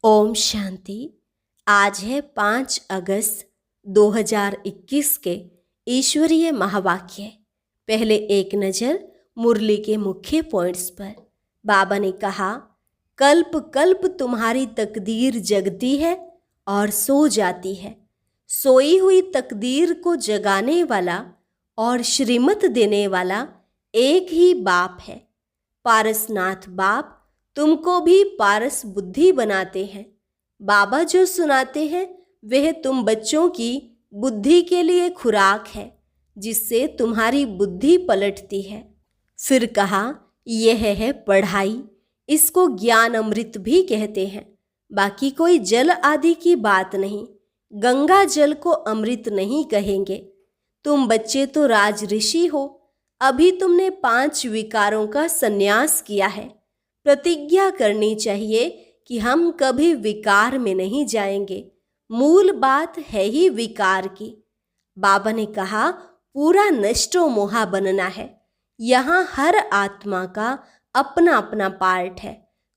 ओम शांति। आज है 5 अगस्त 2021 के ईश्वरीय महावाक्य। पहले एक नज़र मुरली के मुख्य पॉइंट्स पर। बाबा ने कहा, कल्प कल्प तुम्हारी तकदीर जगती है और सो जाती है। सोई हुई तकदीर को जगाने वाला और श्रीमत देने वाला एक ही बाप है। पारसनाथ बाप तुमको भी पारस बुद्धि बनाते हैं। बाबा जो सुनाते हैं वह तुम बच्चों की बुद्धि के लिए खुराक है, जिससे तुम्हारी बुद्धि पलटती है। फिर कहा, यह है पढ़ाई, इसको ज्ञान अमृत भी कहते हैं। बाकी कोई जल आदि की बात नहीं। गंगा जल को अमृत नहीं कहेंगे। तुम बच्चे तो राज ऋषि हो। अभी तुमने 5 विकारों का संन्यास किया है। प्रतिज्ञा करनी चाहिए कि हम कभी विकार में नहीं जाएंगे। मूल बात है ही विकार की। बाबा ने कहा, पूरा नष्टो मोहा बनना है। यहाँ हर आत्मा का अपना अपना पार्ट है।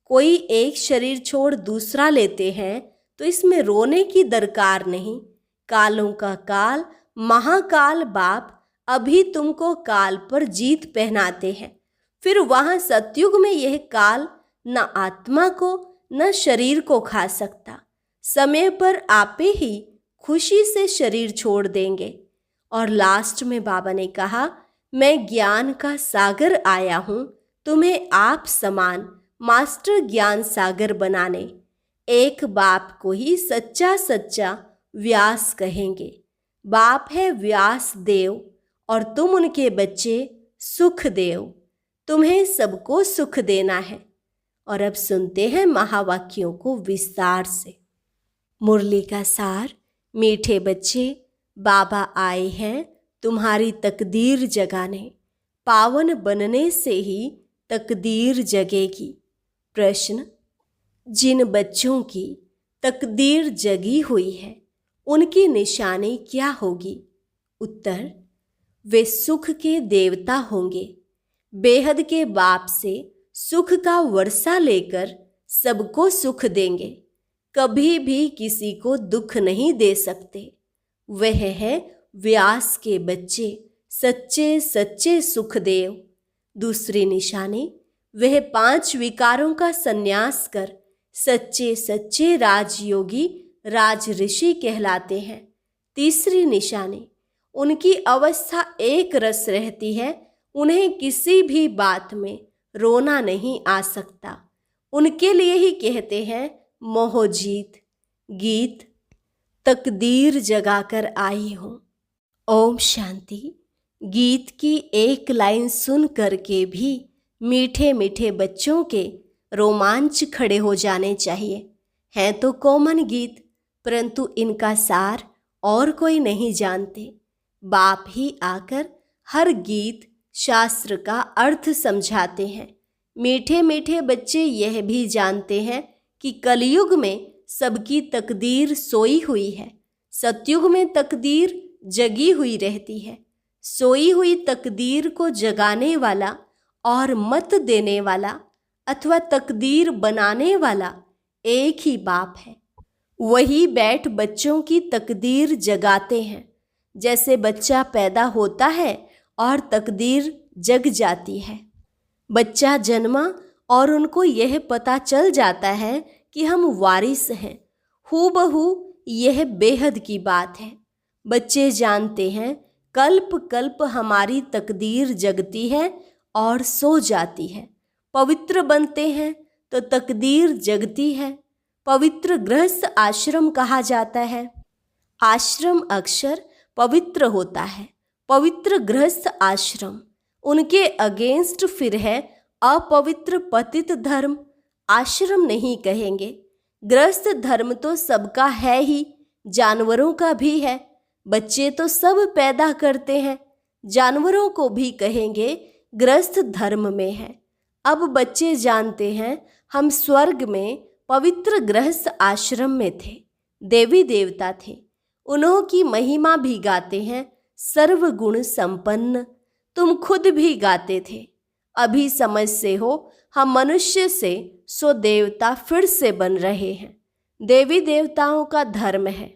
कोई एक शरीर छोड़ दूसरा लेते हैं तो इसमें रोने की दरकार नहीं। कालों का काल महाकाल बाप अभी तुमको काल पर जीत पहनाते हैं। फिर वहाँ सतयुग में यह काल न आत्मा को न शरीर को खा सकता। समय पर आपे ही खुशी से शरीर छोड़ देंगे। और लास्ट में बाबा ने कहा, मैं ज्ञान का सागर आया हूँ तुम्हें आप समान मास्टर ज्ञान सागर बनाने। एक बाप को ही सच्चा सच्चा व्यास कहेंगे। बाप है व्यास देव और तुम उनके बच्चे सुख देव। तुम्हें सबको सुख देना है। और अब सुनते हैं महावाक्यों को विस्तार से। मुरली का सार। मीठे बच्चे, बाबा आए हैं तुम्हारी तकदीर जगाने। पावन बनने से ही तकदीर जगेगी। प्रश्न, जिन बच्चों की तकदीर जगी हुई है उनकी निशानी क्या होगी? उत्तर, वे सुख के देवता होंगे। बेहद के बाप से सुख का वर्षा लेकर सबको सुख देंगे। कभी भी किसी को दुख नहीं दे सकते। वह है व्यास के बच्चे, सच्चे सच्चे सुखदेव। दूसरी निशानी, वह 5 विकारों का संन्यास कर सच्चे सच्चे राजयोगी राज ऋषि कहलाते हैं। तीसरी निशानी, उनकी अवस्था एक रस रहती है। उन्हें किसी भी बात में रोना नहीं आ सकता। उनके लिए ही कहते हैं मोहजीत। गीत, तकदीर जगाकर आई हूँ। ओम शांति। गीत की एक लाइन सुन करके भी मीठे मीठे बच्चों के रोमांच खड़े हो जाने चाहिए। हैं तो कॉमन गीत, परंतु इनका सार और कोई नहीं जानते। बाप ही आकर हर गीत शास्त्र का अर्थ समझाते हैं। मीठे मीठे बच्चे यह भी जानते हैं कि कलयुग में सबकी तकदीर सोई हुई है। सतयुग में तकदीर जगी हुई रहती है। सोई हुई तकदीर को जगाने वाला और मत देने वाला अथवा तकदीर बनाने वाला एक ही बाप है। वही बैठ बच्चों की तकदीर जगाते हैं। जैसे बच्चा पैदा होता है और तकदीर जग जाती है। बच्चा जन्मा और उनको यह पता चल जाता है कि हम वारिस हैं। हूबहू यह बेहद की बात है। बच्चे जानते हैं कल्प कल्प हमारी तकदीर जगती है और सो जाती है। पवित्र बनते हैं तो तकदीर जगती है। पवित्र गृहस्थ आश्रम कहा जाता है। आश्रम अक्षर पवित्र होता है। पवित्र गृहस्थ आश्रम। उनके अगेंस्ट फिर है अपवित्र पतित धर्म। आश्रम नहीं कहेंगे। गृहस्थ धर्म तो सबका है ही, जानवरों का भी है। बच्चे तो सब पैदा करते हैं। जानवरों को भी कहेंगे गृहस्थ धर्म में है। अब बच्चे जानते हैं हम स्वर्ग में पवित्र गृहस्थ आश्रम में थे। देवी देवता थे। उन्हों की महिमा भी गाते हैं। सर्वगुण संपन्न। तुम खुद भी गाते थे। अभी समझ से हो हम मनुष्य से सो देवता फिर से बन रहे हैं। देवी देवताओं का धर्म है।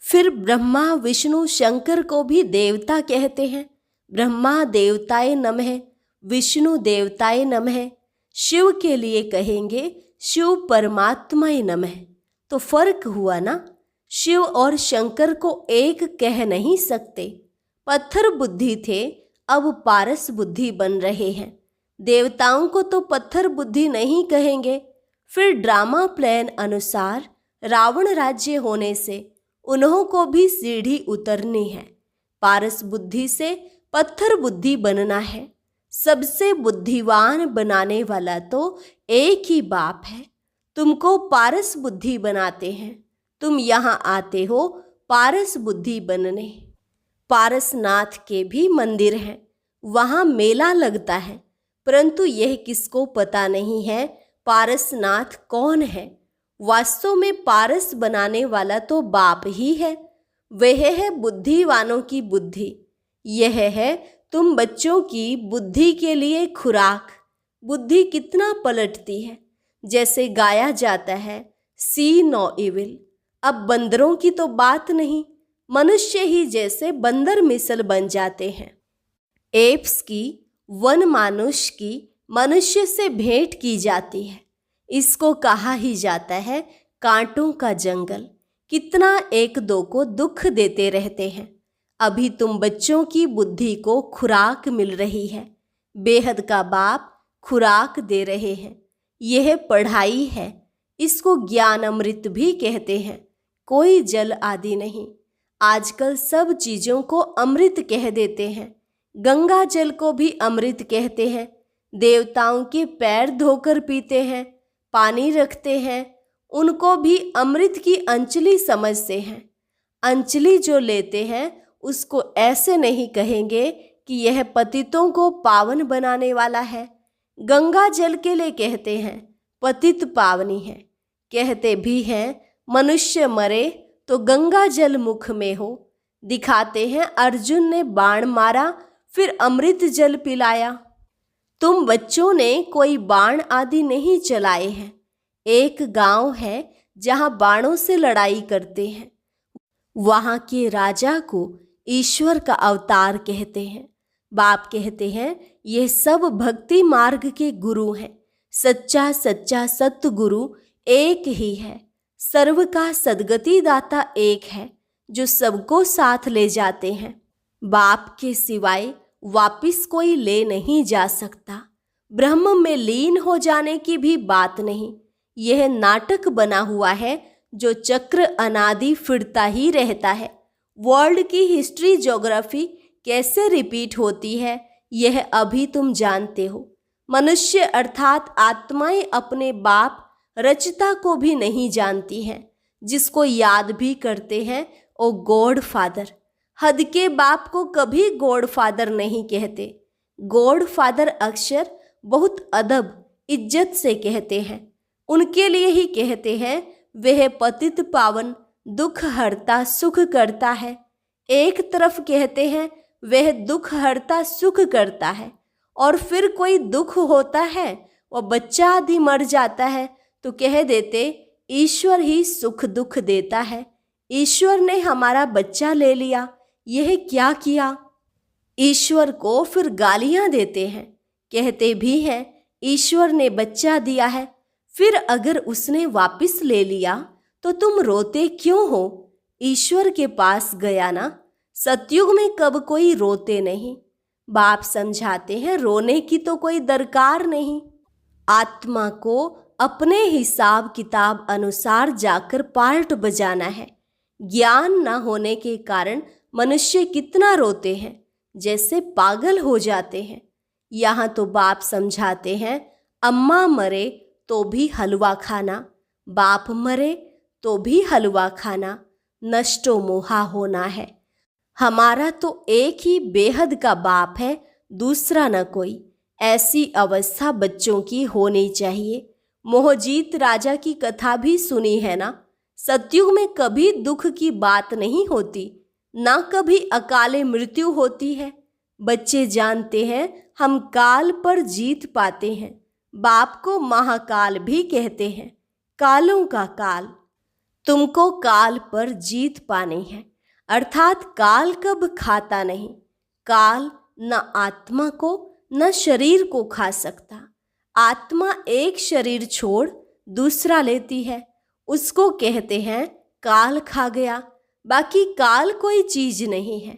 फिर ब्रह्मा विष्णु शंकर को भी देवता कहते हैं। ब्रह्मा देवताय नमः, विष्णु देवताय नमः। शिव के लिए कहेंगे शिव परमात्माय नमः। तो फर्क हुआ ना, शिव और शंकर को एक कह नहीं सकते। पत्थर बुद्धि थे, अब पारस बुद्धि बन रहे हैं। देवताओं को तो पत्थर बुद्धि नहीं कहेंगे। फिर ड्रामा प्लान अनुसार रावण राज्य होने से उन्हों को भी सीढ़ी उतरनी है। पारस बुद्धि से पत्थर बुद्धि बनना है। सबसे बुद्धिवान बनाने वाला तो एक ही बाप है। तुमको पारस बुद्धि बनाते हैं। तुम यहाँ आते हो पारस बुद्धि बनने। पारसनाथ के भी मंदिर हैं, वहाँ मेला लगता है, परंतु यह किसको पता नहीं है पारसनाथ कौन है। वास्तव में पारस बनाने वाला तो बाप ही है। वह है बुद्धिवानों की बुद्धि। यह है तुम बच्चों की बुद्धि के लिए खुराक। बुद्धि कितना पलटती है। जैसे गाया जाता है, सी नो इविल। अब बंदरों की तो बात नहीं, मनुष्य ही जैसे बंदर मिसल बन जाते हैं। एप्स की, वन मानुष की मनुष्य से भेंट की जाती है। इसको कहा ही जाता है कांटों का जंगल। कितना एक दो को दुख देते रहते हैं। अभी तुम बच्चों की बुद्धि को खुराक मिल रही है। बेहद का बाप खुराक दे रहे हैं। यह पढ़ाई है। इसको ज्ञान अमृत भी कहते हैं। कोई जल आदि नहीं। आजकल सब चीज़ों को अमृत कह देते हैं। गंगा जल को भी अमृत कहते हैं। देवताओं के पैर धोकर पीते हैं, पानी रखते हैं, उनको भी अमृत की अंजलि समझते हैं। अंजलि जो लेते हैं उसको ऐसे नहीं कहेंगे कि यह पतितों को पावन बनाने वाला है। गंगा जल के लिए कहते हैं पतित पावनी है। कहते भी हैं मनुष्य मरे तो गंगा जल मुख में हो। दिखाते हैं अर्जुन ने बाण मारा फिर अमृत जल पिलाया। तुम बच्चों ने कोई बाण आदि नहीं चलाए हैं। एक गांव है जहां बाणों से लड़ाई करते हैं। वहां के राजा को ईश्वर का अवतार कहते हैं। बाप कहते हैं ये सब भक्ति मार्ग के गुरु हैं। सच्चा सच्चा सतगुरु एक ही है। सर्व का सद्गति दाता एक है जो सबको साथ ले जाते हैं। बाप के सिवाय वापिस कोई ले नहीं जा सकता। ब्रह्म में लीन हो जाने की भी बात नहीं। यह नाटक बना हुआ है जो चक्र अनादि फिरता ही रहता है। वर्ल्ड की हिस्ट्री ज्योग्राफी कैसे रिपीट होती है यह अभी तुम जानते हो। मनुष्य अर्थात आत्माएं अपने बाप रचता को भी नहीं जानती हैं। जिसको याद भी करते हैं वो गॉड फादर। हद के बाप को कभी गॉड फादर नहीं कहते। गॉड फादर अक्षर बहुत अदब इज्जत से कहते हैं। उनके लिए ही कहते हैं वह पतित पावन दुख हरता सुख करता है। एक तरफ कहते हैं वह दुख हरता सुख करता है और फिर कोई दुख होता है वह बच्चा आदि मर जाता है तो कह देते ईश्वर ही सुख दुख देता है। ईश्वर ने हमारा बच्चा ले लिया, यह क्या किया। ईश्वर को फिर गालियां देते हैं। कहते भी हैं ईश्वर ने बच्चा दिया है, फिर अगर उसने वापस ले लिया तो तुम रोते क्यों हो। ईश्वर के पास गया ना। सतयुग में कब कोई रोते नहीं। बाप समझाते हैं रोने की तो कोई दरकार नहीं। आत्मा को अपने हिसाब किताब अनुसार जाकर पार्ट बजाना है। ज्ञान न होने के कारण मनुष्य कितना रोते हैं, जैसे पागल हो जाते हैं। यहाँ तो बाप समझाते हैं अम्मा मरे तो भी हलवा खाना, बाप मरे तो भी हलवा खाना, नष्टो मोहा होना है। हमारा तो एक ही बेहद का बाप है, दूसरा न कोई। ऐसी अवस्था बच्चों की होनी चाहिए। मोहजीत राजा की कथा भी सुनी है ना। सतयुग में कभी दुख की बात नहीं होती, ना कभी अकाले मृत्यु होती है। बच्चे जानते हैं हम काल पर जीत पाते हैं। बाप को महाकाल भी कहते हैं, कालों का काल। तुमको काल पर जीत पानी है, अर्थात काल कब खाता नहीं। काल न आत्मा को न शरीर को खा सकता। आत्मा एक शरीर छोड़ दूसरा लेती है, उसको कहते हैं काल खा गया। बाकी काल कोई चीज नहीं है।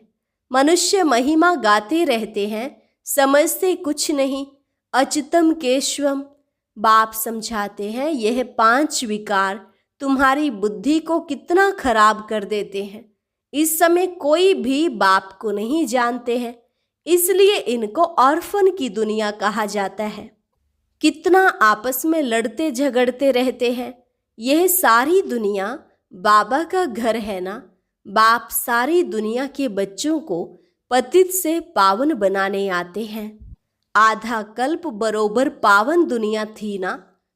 मनुष्य महिमा गाते रहते हैं, समझते कुछ नहीं। अच्युतम केशवम। बाप समझाते हैं यह 5 विकार तुम्हारी बुद्धि को कितना खराब कर देते हैं। इस समय कोई भी बाप को नहीं जानते हैं, इसलिए इनको ऑर्फन की दुनिया कहा जाता है। कितना आपस में लड़ते झगड़ते रहते हैं। यह सारी दुनिया बाबा का घर है ना। बाप सारी दुनिया के बच्चों को पतित से पावन बनाने आते हैं। आधा कल्प बरोबर पावन दुनिया थी ना।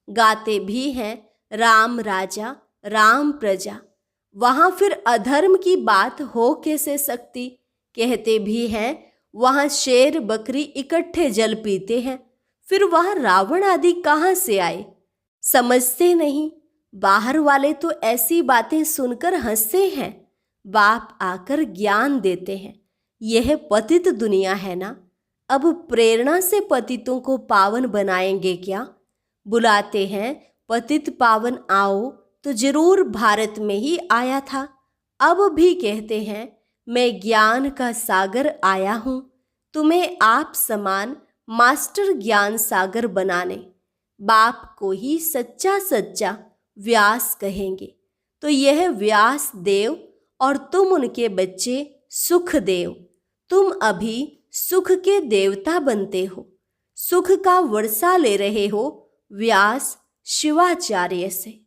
गाते भी हैं राम राजा राम प्रजा। वहाँ फिर अधर्म की बात हो कैसे सकती। कहते भी हैं वहाँ शेर बकरी इकट्ठे जल पीते हैं, फिर वहाँ रावण आदि कहाँ से आए। समझते नहीं। बाहर वाले तो ऐसी बातें सुनकर हंसते हैं, बाप आकर ज्ञान देते हैं। यह पतित दुनिया है ना। अब प्रेरणा से पतितों को पावन बनाएंगे क्या। बुलाते हैं पतित पावन आओ, तो जरूर भारत में ही आया था। अब भी कहते हैं मैं ज्ञान का सागर आया हूँ, तुम्हें आप समान मास्टर ज्ञान सागर बनाने। बाप को ही सच्चा सच्चा व्यास कहेंगे, तो यह व्यास देव और तुम उनके बच्चे सुख देव। तुम अभी सुख के देवता बनते हो, सुख का वर्षा ले रहे हो व्यास शिवाचार्य से।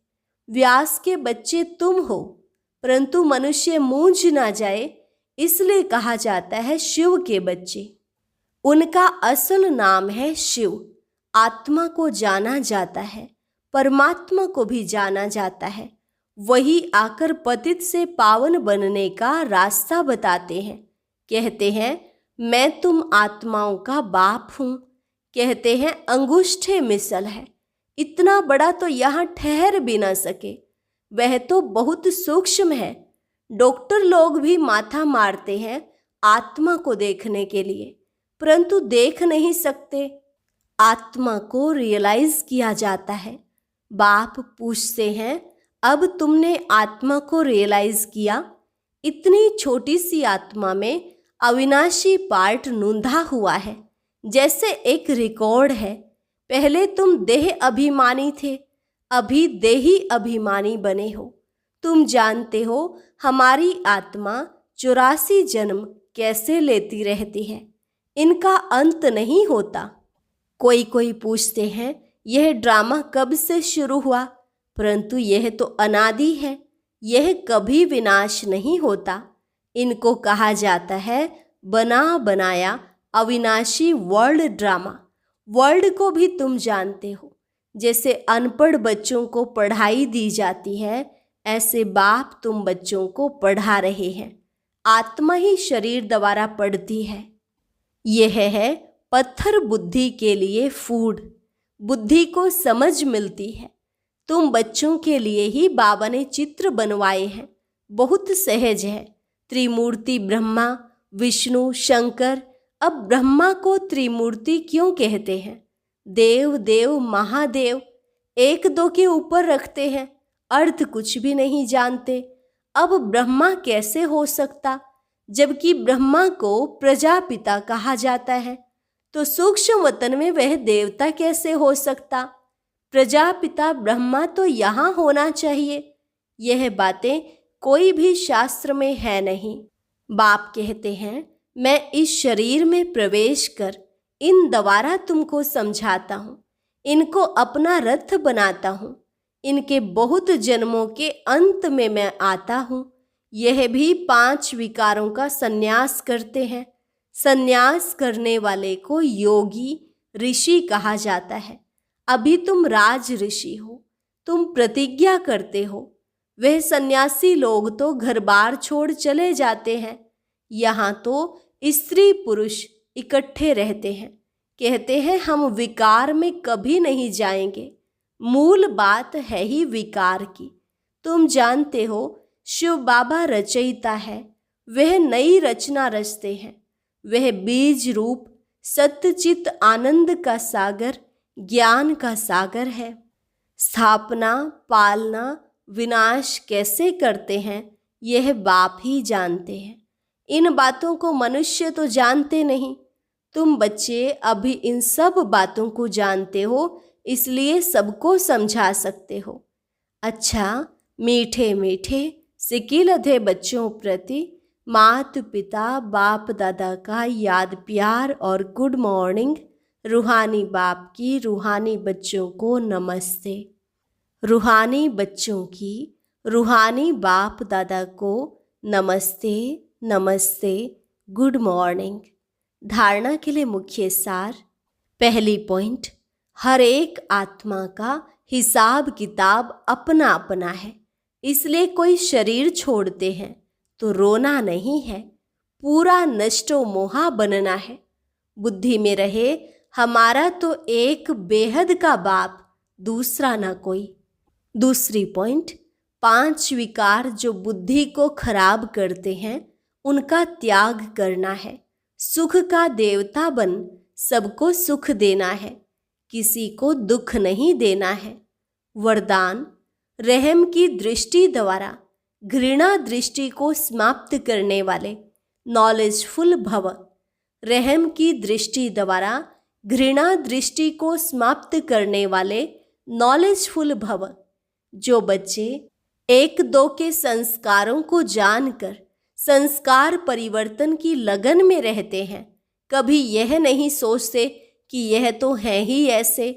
व्यास के बच्चे तुम हो, परंतु मनुष्य मूंझ ना जाए इसलिए कहा जाता है शिव के बच्चे। उनका असल नाम है शिव। आत्मा को जाना जाता है, परमात्मा को भी जाना जाता है। वही आकर पतित से पावन बनने का रास्ता बताते हैं। कहते हैं मैं तुम आत्माओं का बाप हूँ। कहते हैं अंगूठे मिसल है, इतना बड़ा तो यहाँ ठहर भी ना सके, वह तो बहुत सूक्ष्म है। डॉक्टर लोग भी माथा मारते हैं आत्मा को देखने के लिए, परंतु देख नहीं सकते। आत्मा को रियलाइज किया जाता है। बाप पूछते हैं अब तुमने आत्मा को रियलाइज किया। इतनी छोटी सी आत्मा में अविनाशी पार्ट नूंधा हुआ है, जैसे एक रिकॉर्ड है। पहले तुम देह अभिमानी थे, अभी देही अभिमानी बने हो। तुम जानते हो हमारी आत्मा 84 जन्म कैसे लेती रहती है, इनका अंत नहीं होता। कोई कोई पूछते हैं यह ड्रामा कब से शुरू हुआ, परंतु यह तो अनादि है, यह कभी विनाश नहीं होता। इनको कहा जाता है बना बनाया अविनाशी वर्ल्ड ड्रामा। वर्ल्ड को भी तुम जानते हो। जैसे अनपढ़ बच्चों को पढ़ाई दी जाती है, ऐसे बाप तुम बच्चों को पढ़ा रहे हैं। आत्मा ही शरीर द्वारा पढ़ती है। यह है पत्थर बुद्धि के लिए फूड। बुद्धि को समझ मिलती है। तुम बच्चों के लिए ही बाबा ने चित्र बनवाए हैं, बहुत सहज है। त्रिमूर्ति ब्रह्मा विष्णु शंकर। अब ब्रह्मा को त्रिमूर्ति क्यों कहते हैं। देव देव महादेव एक दो के ऊपर रखते हैं, अर्थ कुछ भी नहीं जानते। अब ब्रह्मा कैसे हो सकता, जबकि ब्रह्मा को प्रजापिता कहा जाता है, तो सूक्ष्म वतन में वह देवता कैसे हो सकता। प्रजापिता ब्रह्मा तो यहाँ होना चाहिए। यह बातें कोई भी शास्त्र में है नहीं। बाप कहते हैं मैं इस शरीर में प्रवेश कर इन द्वारा तुमको समझाता हूँ, इनको अपना रथ बनाता हूँ। इनके बहुत जन्मों के अंत में मैं आता हूँ। यह भी 5 विकारों का संन्यास करते हैं। संन्यास करने वाले को योगी ऋषि कहा जाता है। अभी तुम राज ऋषि हो, तुम प्रतिज्ञा करते हो। वह सन्यासी लोग तो घर बार छोड़ चले जाते हैं। यहाँ तो स्त्री पुरुष इकट्ठे रहते हैं। कहते हैं हम विकार में कभी नहीं जाएंगे। मूल बात है ही विकार की। तुम जानते हो शिव बाबा रचयिता है, वह नई रचना रचते हैं। वह बीज रूप सत्यचित आनंद का सागर, ज्ञान का सागर है। स्थापना, पालना, विनाश कैसे करते हैं यह बाप ही जानते हैं। इन बातों को मनुष्य तो जानते नहीं। तुम बच्चे अभी इन सब बातों को जानते हो, इसलिए सबको समझा सकते हो। अच्छा, मीठे मीठे सिकिलधे बच्चों प्रति माता पिता बाप दादा का याद प्यार और गुड मॉर्निंग। रूहानी बाप की रूहानी बच्चों को नमस्ते। रूहानी बच्चों की रूहानी बाप दादा को नमस्ते नमस्ते, गुड मॉर्निंग। धारणा के लिए मुख्य सार। पहली पॉइंट, हर एक आत्मा का हिसाब किताब अपना अपना है, इसलिए कोई शरीर छोड़ते हैं तो रोना नहीं है, पूरा नष्टो मोहा बनना है। बुद्धि में रहे हमारा तो एक बेहद का बाप, दूसरा ना कोई। दूसरी पॉइंट, 5 विकार जो बुद्धि को खराब करते हैं उनका त्याग करना है। सुख का देवता बन सबको सुख देना है, किसी को दुख नहीं देना है। वरदान, रहम की दृष्टि द्वारा घृणा दृष्टि को समाप्त करने वाले नॉलेजफुल भव। रहम की दृष्टि द्वारा घृणा दृष्टि को समाप्त करने वाले नॉलेजफुल भव। जो बच्चे 1-2 के संस्कारों को जानकर संस्कार परिवर्तन की लगन में रहते हैं, कभी यह नहीं सोचते कि यह तो है ही ऐसे,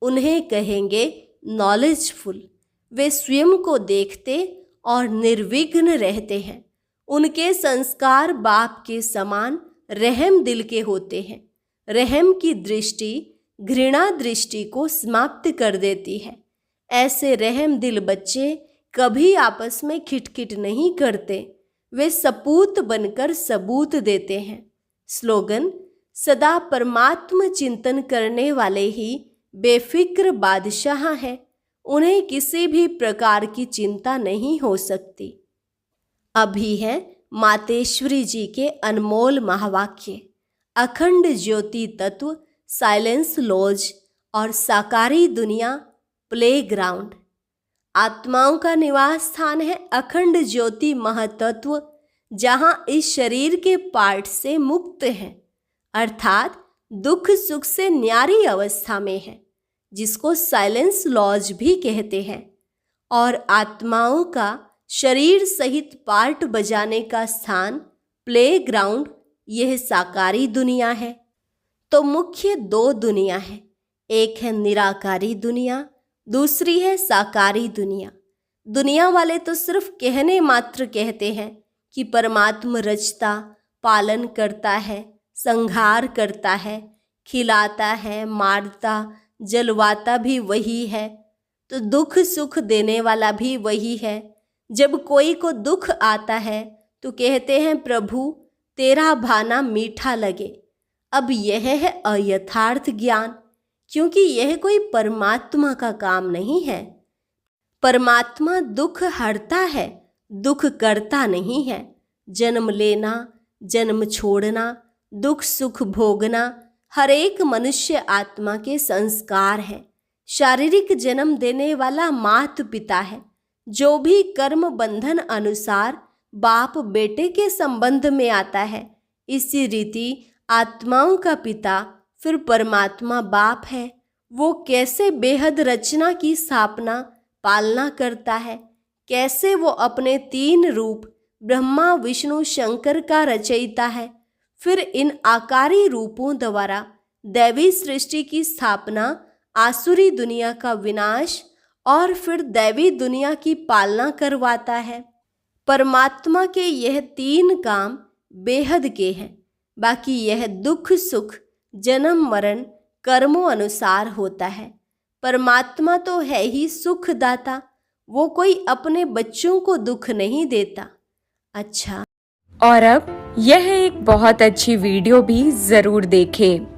उन्हें कहेंगे नॉलेजफुल। वे स्वयं को देखते और निर्विघ्न रहते हैं। उनके संस्कार बाप के समान रहम दिल के होते हैं। रहम की दृष्टि घृणा दृष्टि को समाप्त कर देती है। ऐसे रहम दिल बच्चे कभी आपस में खिटखिट नहीं करते, वे सपूत बनकर सबूत देते हैं। स्लोगन, सदा परमात्म चिंतन करने वाले ही बेफिक्र बादशाह हैं, उन्हें किसी भी प्रकार की चिंता नहीं हो सकती। अभी है मातेश्वरी जी के अनमोल महावाक्य, अखंड ज्योति तत्व, साइलेंस लॉज और साकारी दुनिया प्लेग्राउंड। आत्माओं का निवास स्थान है अखंड ज्योति महातत्व, जहां इस शरीर के पार्ट से मुक्त है, अर्थात दुख सुख से न्यारी अवस्था में है, जिसको साइलेंस लॉज भी कहते हैं। और आत्माओं का शरीर सहित पार्ट बजाने का स्थान प्लेग्राउंड, यह साकारी दुनिया है। तो मुख्य 2 दुनिया है, एक है निराकारी दुनिया, दूसरी है साकारी दुनिया। दुनिया वाले तो सिर्फ कहने मात्र कहते हैं कि परमात्मा रचता, पालन करता है, संहार करता है, खिलाता है, मारता, जलवाता भी वही है, तो दुख सुख देने वाला भी वही है। जब कोई को दुख आता है तो कहते हैं प्रभु तेरा भाना मीठा लगे। अब यह है अयथार्थ ज्ञान, क्योंकि यह कोई परमात्मा का काम नहीं है। परमात्मा दुख हरता है, दुख करता नहीं है। जन्म लेना, जन्म छोड़ना, दुख सुख भोगना हर एक मनुष्य आत्मा के संस्कार है। शारीरिक जन्म देने वाला माता पिता है, जो भी कर्म बंधन अनुसार बाप बेटे के संबंध में आता है। इसी रीति आत्माओं का पिता फिर परमात्मा बाप है। वो कैसे बेहद रचना की स्थापना पालना करता है, कैसे वो अपने 3 रूप ब्रह्मा विष्णु शंकर का रचयिता है। फिर इन आकारी रूपों द्वारा दैवी सृष्टि की स्थापना, आसुरी दुनिया का विनाश और फिर दैवी दुनिया की पालना करवाता है। परमात्मा के यह 3 काम बेहद के हैं। बाकी यह दुख सुख जन्म मरण कर्मों अनुसार होता है। परमात्मा तो है ही सुखदाता, वो कोई अपने बच्चों को दुख नहीं देता। अच्छा, और अब यह एक बहुत अच्छी वीडियो भी जरूर देखें।